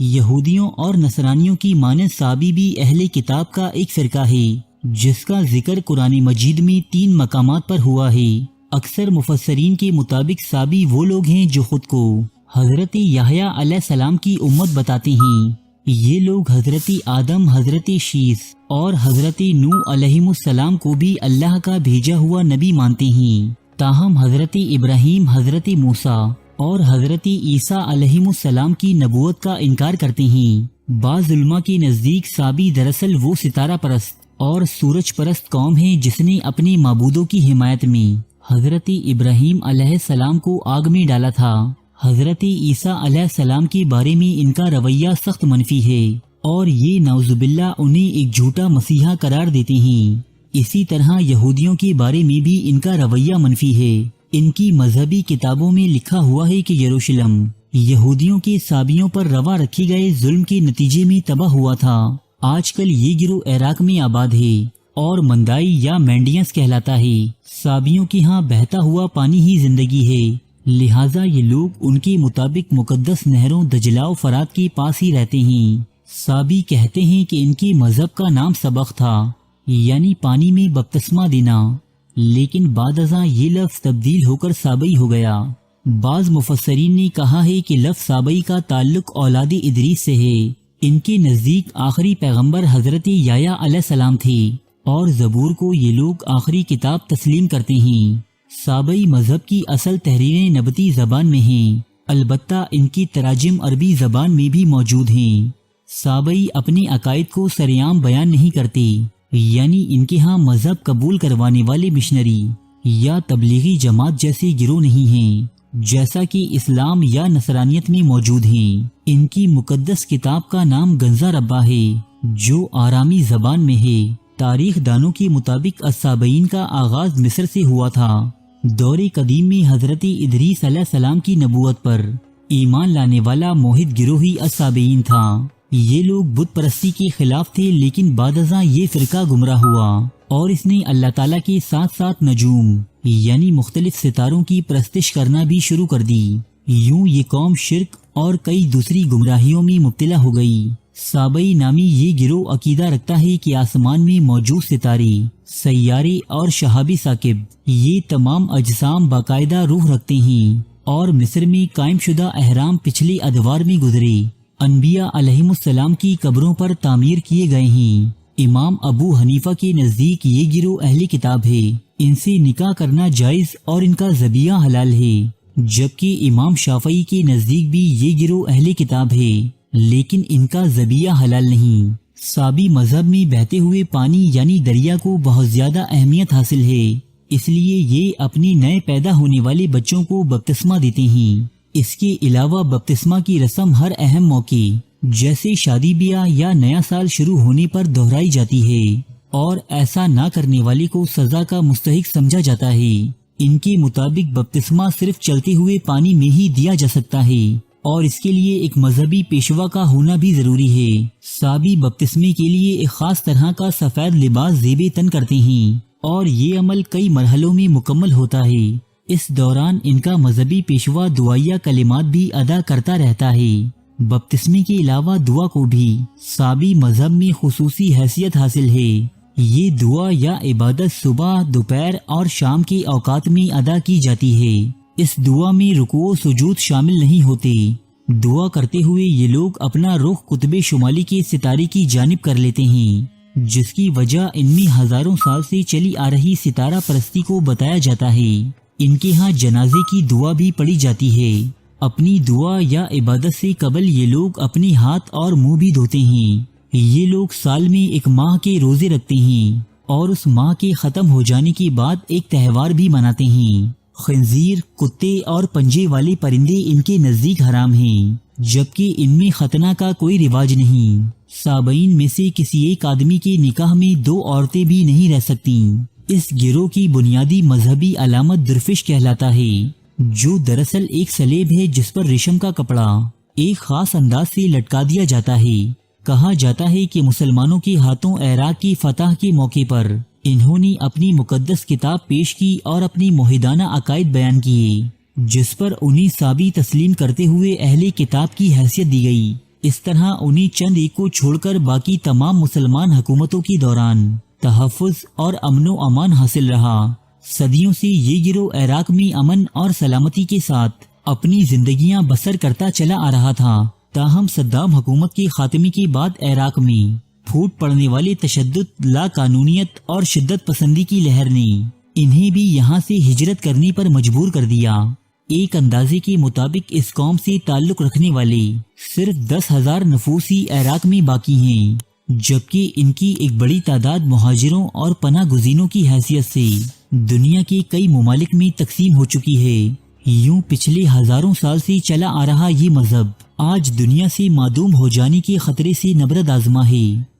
یہودیوں اور نصرانیوں کی مانند صابی بھی اہل کتاب کا ایک فرقہ ہے جس کا ذکر قرآن مجید میں 3 مقامات پر ہوا ہے۔ اکثر مفسرین کے مطابق صابی وہ لوگ ہیں جو خود کو حضرت یحییٰ علیہ السلام کی امت بتاتے ہیں۔ یہ لوگ حضرت آدم، حضرت شیث اور حضرت نوح علیہ السلام کو بھی اللہ کا بھیجا ہوا نبی مانتے ہیں، تاہم حضرت ابراہیم، حضرت موسیٰ اور حضرت عیسیٰ علیہ السلام کی نبوت کا انکار کرتے ہیں۔ بعض علماء کے نزدیک صابی دراصل وہ ستارہ پرست اور سورج پرست قوم ہے جس نے اپنے معبودوں کی حمایت میں حضرت ابراہیم علیہ السلام کو آگ میں ڈالا تھا۔ حضرت عیسیٰ علیہ السلام کے بارے میں ان کا رویہ سخت منفی ہے اور یہ نعوذ باللہ انہیں ایک جھوٹا مسیحا قرار دیتے ہیں۔ اسی طرح یہودیوں کے بارے میں بھی ان کا رویہ منفی ہے۔ ان کی مذہبی کتابوں میں لکھا ہوا ہے کہ یروشلم یہودیوں کے صابیوں پر روا رکھے گئے ظلم کے نتیجے میں تباہ ہوا تھا۔ آج کل یہ گروہ عراق میں آباد ہے اور مندائی یا مینڈینس کہلاتا ہے۔ صابیوں کے ہاں بہتا ہوا پانی ہی زندگی ہے، لہٰذا یہ لوگ ان کے مطابق مقدس نہروں دجلہ و فرات کے پاس ہی رہتے ہیں۔ صابی کہتے ہیں کہ ان کے مذہب کا نام سبق تھا، یعنی پانی میں بپتسمہ دینا، لیکن بعد ازاں یہ لفظ تبدیل ہو کر صابئی ہو گیا۔ بعض مفسرین نے کہا ہے کہ لفظ صابئی کا تعلق اولاد ادریس سے ہے۔ ان کے نزدیک آخری پیغمبر حضرت یحییٰ علیہ السلام تھے اور زبور کو یہ لوگ آخری کتاب تسلیم کرتے ہیں۔ صابئی مذہب کی اصل تحریریں نبطی زبان میں ہیں، البتہ ان کی تراجم عربی زبان میں بھی موجود ہیں۔ صابئی اپنے عقائد کو سرعام بیان نہیں کرتے، یعنی ان کے ہاں مذہب قبول کروانے والے مشنری یا تبلیغی جماعت جیسے گروہ نہیں ہیں جیسا کہ اسلام یا نصرانیت میں موجود ہیں۔ ان کی مقدس کتاب کا نام گنزہ ربا ہے جو آرامی زبان میں ہے۔ تاریخ دانوں کے مطابق الصابئین کا آغاز مصر سے ہوا تھا۔ دور قدیم میں حضرت ادریس علیہ السلام کی نبوت پر ایمان لانے والا موحد گروہ ہی الصابئین تھا۔ یہ لوگ بت پرستی کے خلاف تھے، لیکن بعد ازاں یہ فرقہ گمراہ ہوا اور اس نے اللہ تعالیٰ کے ساتھ ساتھ نجوم یعنی مختلف ستاروں کی پرستش کرنا بھی شروع کر دی۔ یوں یہ قوم شرک اور کئی دوسری گمراہیوں میں مبتلا ہو گئی۔ صابئی نامی یہ گروہ عقیدہ رکھتا ہے کہ آسمان میں موجود ستارے، سیارے اور شہابی ثاقب یہ تمام اجسام باقاعدہ روح رکھتے ہیں اور مصر میں قائم شدہ اہرام پچھلے ادوار میں گزرے انبیاء علیہم السلام کی قبروں پر تعمیر کیے گئے ہیں۔ امام ابو حنیفہ کے نزدیک یہ گروہ اہل کتاب ہے، ان سے نکاح کرنا جائز اور ان کا ذبیحہ حلال ہے، جبکہ امام شافعی کے نزدیک بھی یہ گروہ اہل کتاب ہے لیکن ان کا ذبیحہ حلال نہیں۔ صابی مذہب میں بہتے ہوئے پانی یعنی دریا کو بہت زیادہ اہمیت حاصل ہے، اس لیے یہ اپنے نئے پیدا ہونے والے بچوں کو بپتسمہ دیتے ہیں۔ اس کے علاوہ بپتسمہ کی رسم ہر اہم موقع جیسے شادی بیاہ یا نیا سال شروع ہونے پر دہرائی جاتی ہے اور ایسا نہ کرنے والے کو سزا کا مستحق سمجھا جاتا ہے۔ ان کے مطابق بپتسمہ صرف چلتے ہوئے پانی میں ہی دیا جا سکتا ہے اور اس کے لیے ایک مذہبی پیشوا کا ہونا بھی ضروری ہے۔ صابی بپتسمے کے لیے ایک خاص طرح کا سفید لباس زیب تن کرتے ہیں اور یہ عمل کئی مرحلوں میں مکمل ہوتا ہے۔ اس دوران ان کا مذہبی پیشوا دعائیہ کلمات بھی ادا کرتا رہتا ہے۔ بپتسمے کے علاوہ دعا کو بھی صابی مذہب میں خصوصی حیثیت حاصل ہے۔ یہ دعا یا عبادت صبح، دوپہر اور شام کے اوقات میں ادا کی جاتی ہے۔ اس دعا میں رکوع و سجود شامل نہیں ہوتے۔ دعا کرتے ہوئے یہ لوگ اپنا رخ قطب شمالی کے ستارے کی جانب کر لیتے ہیں، جس کی وجہ ان میں ہزاروں سال سے چلی آ رہی ستارہ پرستی کو بتایا جاتا ہے۔ ان کے ہاں جنازے کی دعا بھی پڑھی جاتی ہے۔ اپنی دعا یا عبادت سے قبل یہ لوگ اپنے ہاتھ اور منہ بھی دھوتے ہیں۔ یہ لوگ سال میں ایک ماہ کے روزے رکھتے ہیں اور اس ماہ کے ختم ہو جانے کے بعد ایک تہوار بھی مناتے ہیں۔ خنزیر، کتے اور پنجے والے پرندے ان کے نزدیک حرام ہیں، جبکہ ان میں ختنہ کا کوئی رواج نہیں۔ صابئین میں سے کسی ایک آدمی کے نکاح میں 2 عورتیں بھی نہیں رہ سکتیں۔ اس گروہ کی بنیادی مذہبی علامت درفش کہلاتا ہے، جو دراصل ایک سلیب ہے جس پر ریشم کا کپڑا ایک خاص انداز سے لٹکا دیا جاتا ہے۔ کہا جاتا ہے کہ مسلمانوں کے ہاتھوں عراق کی فتح کے موقع پر انہوں نے اپنی مقدس کتاب پیش کی اور اپنی موحدانہ عقائد بیان کیے، جس پر انہیں صابی تسلیم کرتے ہوئے اہل کتاب کی حیثیت دی گئی۔ اس طرح انہیں چند ایک کو چھوڑ کر باقی تمام مسلمان حکومتوں کے دوران تحفظ اور امن و امان حاصل رہا۔ صدیوں سے یہ گروہ عراق میں امن اور سلامتی کے ساتھ اپنی زندگیاں بسر کرتا چلا آ رہا تھا، تاہم صدام حکومت کے خاتمے کے بعد عراق میں پھوٹ پڑنے والے تشدد، لا قانونیت اور شدت پسندی کی لہر نے انہیں بھی یہاں سے ہجرت کرنے پر مجبور کر دیا۔ ایک اندازے کے مطابق اس قوم سے تعلق رکھنے والے صرف 10,000 نفوس ہی عراق میں باقی ہیں، جبکہ ان کی ایک بڑی تعداد مہاجروں اور پناہ گزینوں کی حیثیت سے دنیا کے کئی ممالک میں تقسیم ہو چکی ہے۔ یوں پچھلے ہزاروں سال سے چلا آ رہا یہ مذہب آج دنیا سے معدوم ہو جانے کے خطرے سے نبرد آزما ہے۔